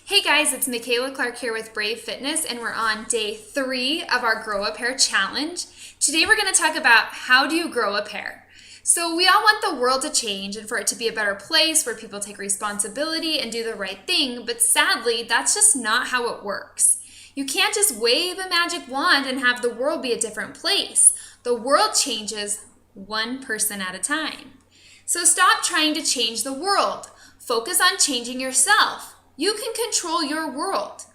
Hey guys, it's Michaela Clark here with Brave Fitness, and we're on day 3 of our Grow a Pair challenge. Today we're going to talk about how do you grow a pair. So we all want the world to change and for it to be a better place where people take responsibility and do the right thing, but sadly, that's just not how it works. You can't just wave a magic wand and have the world be a different place. The world changes one person at a time. So stop trying to change the world. Focus on changing yourself. You can control your world.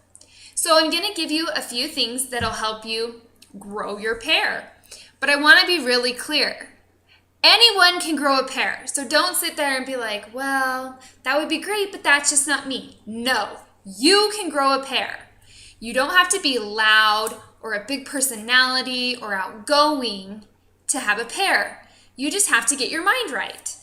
So I'm going to give you a few things that'll help you grow your pair. But I want to be really clear. Anyone can grow a pair. So don't sit there and be like, well, that would be great, but that's just not me. No, you can grow a pair. You don't have to be loud or a big personality or outgoing to have a pair. You just have to get your mind right.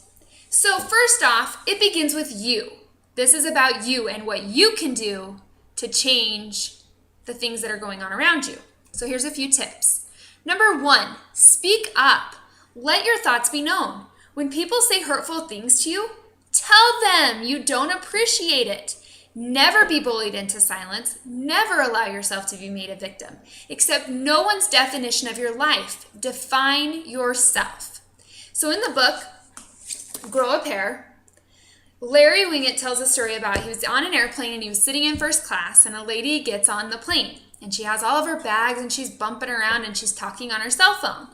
So first off, it begins with you. This is about you and what you can do to change the things that are going on around you. So here's a few tips. Number 1, speak up. Let your thoughts be known. When people say hurtful things to you, tell them you don't appreciate it. Never be bullied into silence. Never allow yourself to be made a victim. Accept no one's definition of your life. Define yourself. So in the book, Grow a Pair, Larry Winget tells a story about he was on an airplane and he was sitting in first class and a lady gets on the plane and she has all of her bags and she's bumping around and she's talking on her cell phone.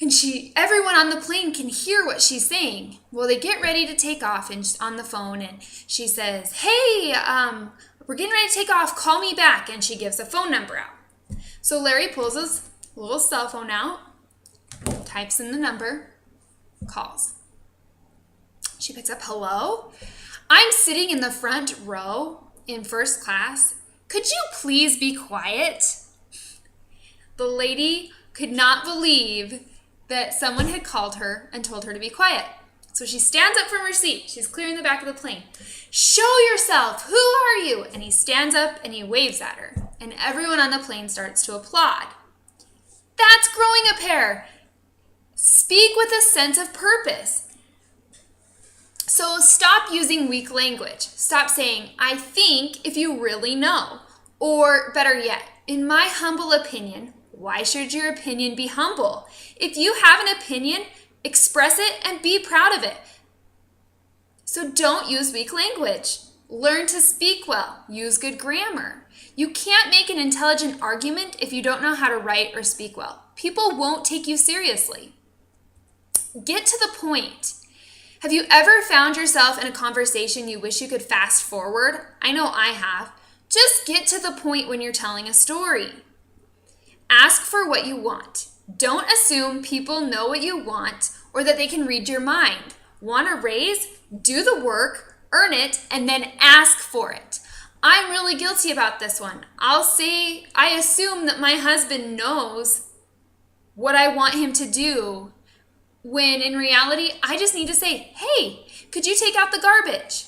And everyone on the plane can hear what she's saying. Well, they get ready to take off and on the phone and she says, hey, we're getting ready to take off, call me back. And she gives a phone number out. So Larry pulls his little cell phone out, types in the number, calls. She picks up, hello? I'm sitting in the front row in first class. Could you please be quiet? The lady could not believe that someone had called her and told her to be quiet. So she stands up from her seat. She's clearing the back of the plane. Show yourself. Who are you? And he stands up and he waves at her. And everyone on the plane starts to applaud. That's growing a pair. Speak with a sense of purpose. So stop using weak language. Stop saying, I think, if you really know. Or better yet, in my humble opinion, why should your opinion be humble? If you have an opinion, express it and be proud of it. So don't use weak language. Learn to speak well. Use good grammar. You can't make an intelligent argument if you don't know how to write or speak well. People won't take you seriously. Get to the point. Have you ever found yourself in a conversation you wish you could fast forward? I know I have. Just get to the point when you're telling a story. Ask for what you want. Don't assume people know what you want or that they can read your mind. Want a raise? Do the work, earn it, and then ask for it. I'm really guilty about this one. I'll say I assume that my husband knows what I want him to do, when in reality, I just need to say, hey, could you take out the garbage?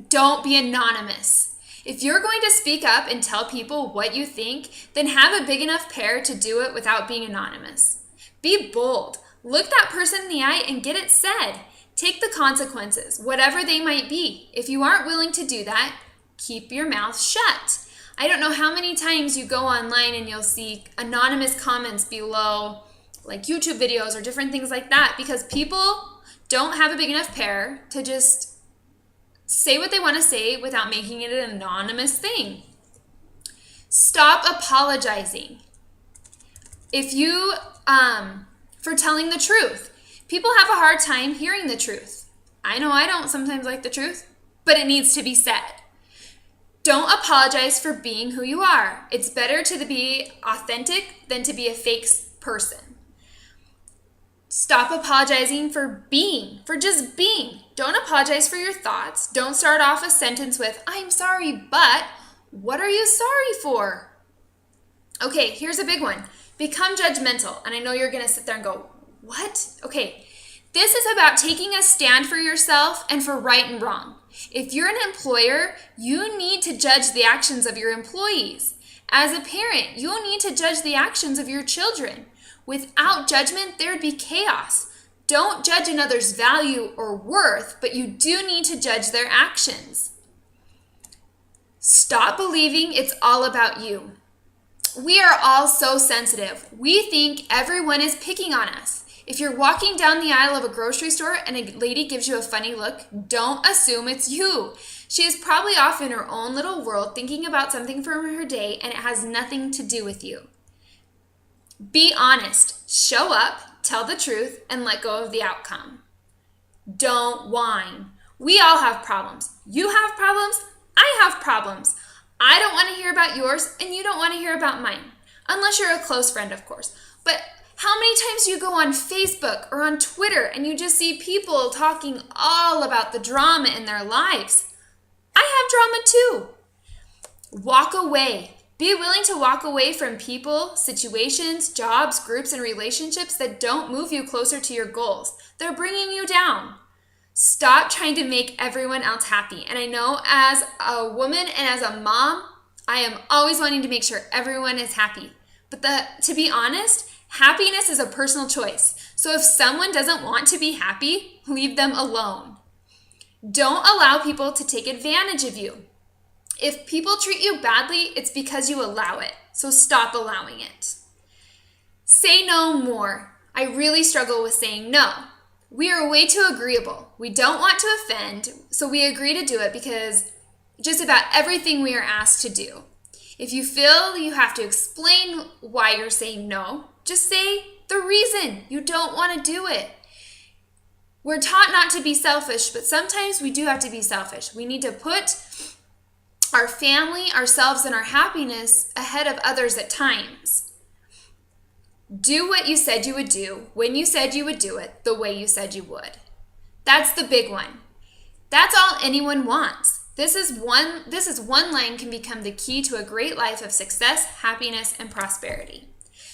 Don't be anonymous. If you're going to speak up and tell people what you think, then have a big enough pair to do it without being anonymous. Be bold. Look that person in the eye and get it said. Take the consequences, whatever they might be. If you aren't willing to do that, keep your mouth shut. I don't know how many times you go online and you'll see anonymous comments below like YouTube videos or different things like that, because people don't have a big enough pair to just say what they want to say without making it an anonymous thing. Stop apologizing. If you, for telling the truth. People have a hard time hearing the truth. I know I don't sometimes like the truth, but it needs to be said. Don't apologize for being who you are. It's better to be authentic than to be a fake person. Stop apologizing for just being. Don't apologize for your thoughts. Don't start off a sentence with, I'm sorry, but what are you sorry for? Okay, here's a big one. Become judgmental. And I know you're going to sit there and go, what? Okay, this is about taking a stand for yourself and for right and wrong. If you're an employer, you need to judge the actions of your employees. As a parent, you'll need to judge the actions of your children. Without judgment, there'd be chaos. Don't judge another's value or worth, but you do need to judge their actions. Stop believing it's all about you. We are all so sensitive. We think everyone is picking on us. If you're walking down the aisle of a grocery store and a lady gives you a funny look, don't assume it's you. She is probably off in her own little world thinking about something from her day, and it has nothing to do with you. Be honest. Show up, tell the truth, and let go of the outcome. Don't whine. We all have problems. You have problems. I have problems. I don't want to hear about yours, and you don't want to hear about mine. Unless you're a close friend, of course. But how many times do you go on Facebook or on Twitter and you just see people talking all about the drama in their lives? I have drama too. Walk away. Be willing to walk away from people, situations, jobs, groups, and relationships that don't move you closer to your goals. They're bringing you down. Stop trying to make everyone else happy. And I know as a woman and as a mom, I am always wanting to make sure everyone is happy. But to be honest, happiness is a personal choice. So if someone doesn't want to be happy, leave them alone. Don't allow people to take advantage of you. If people treat you badly, it's because you allow it. So stop allowing it. Say no more. I really struggle with saying no. We are way too agreeable. We don't want to offend, so we agree to do it because just about everything we are asked to do. If you feel you have to explain why you're saying no, just say the reason you don't want to do it. We're taught not to be selfish, but sometimes we do have to be selfish. We need to put our family, ourselves, and our happiness ahead of others at times. Do what you said you would do, when you said you would do it, the way you said you would. That's the big one. That's all anyone wants. This is one line can become the key to a great life of success, happiness, and prosperity.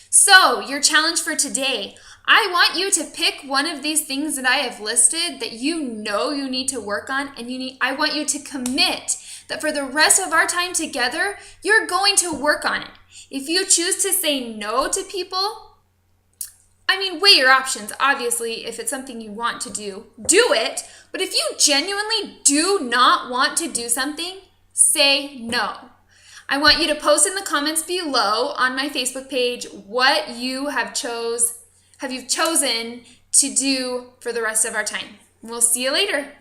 So, your challenge for today, I want you to pick one of these things that I have listed that you know you need to work on, and I want you to commit that for the rest of our time together, you're going to work on it. If you choose to say no to people, weigh your options. Obviously, if it's something you want to do, do it. But if you genuinely do not want to do something, say no. I want you to post in the comments below on my Facebook page what you have chosen to do for the rest of our time. We'll see you later.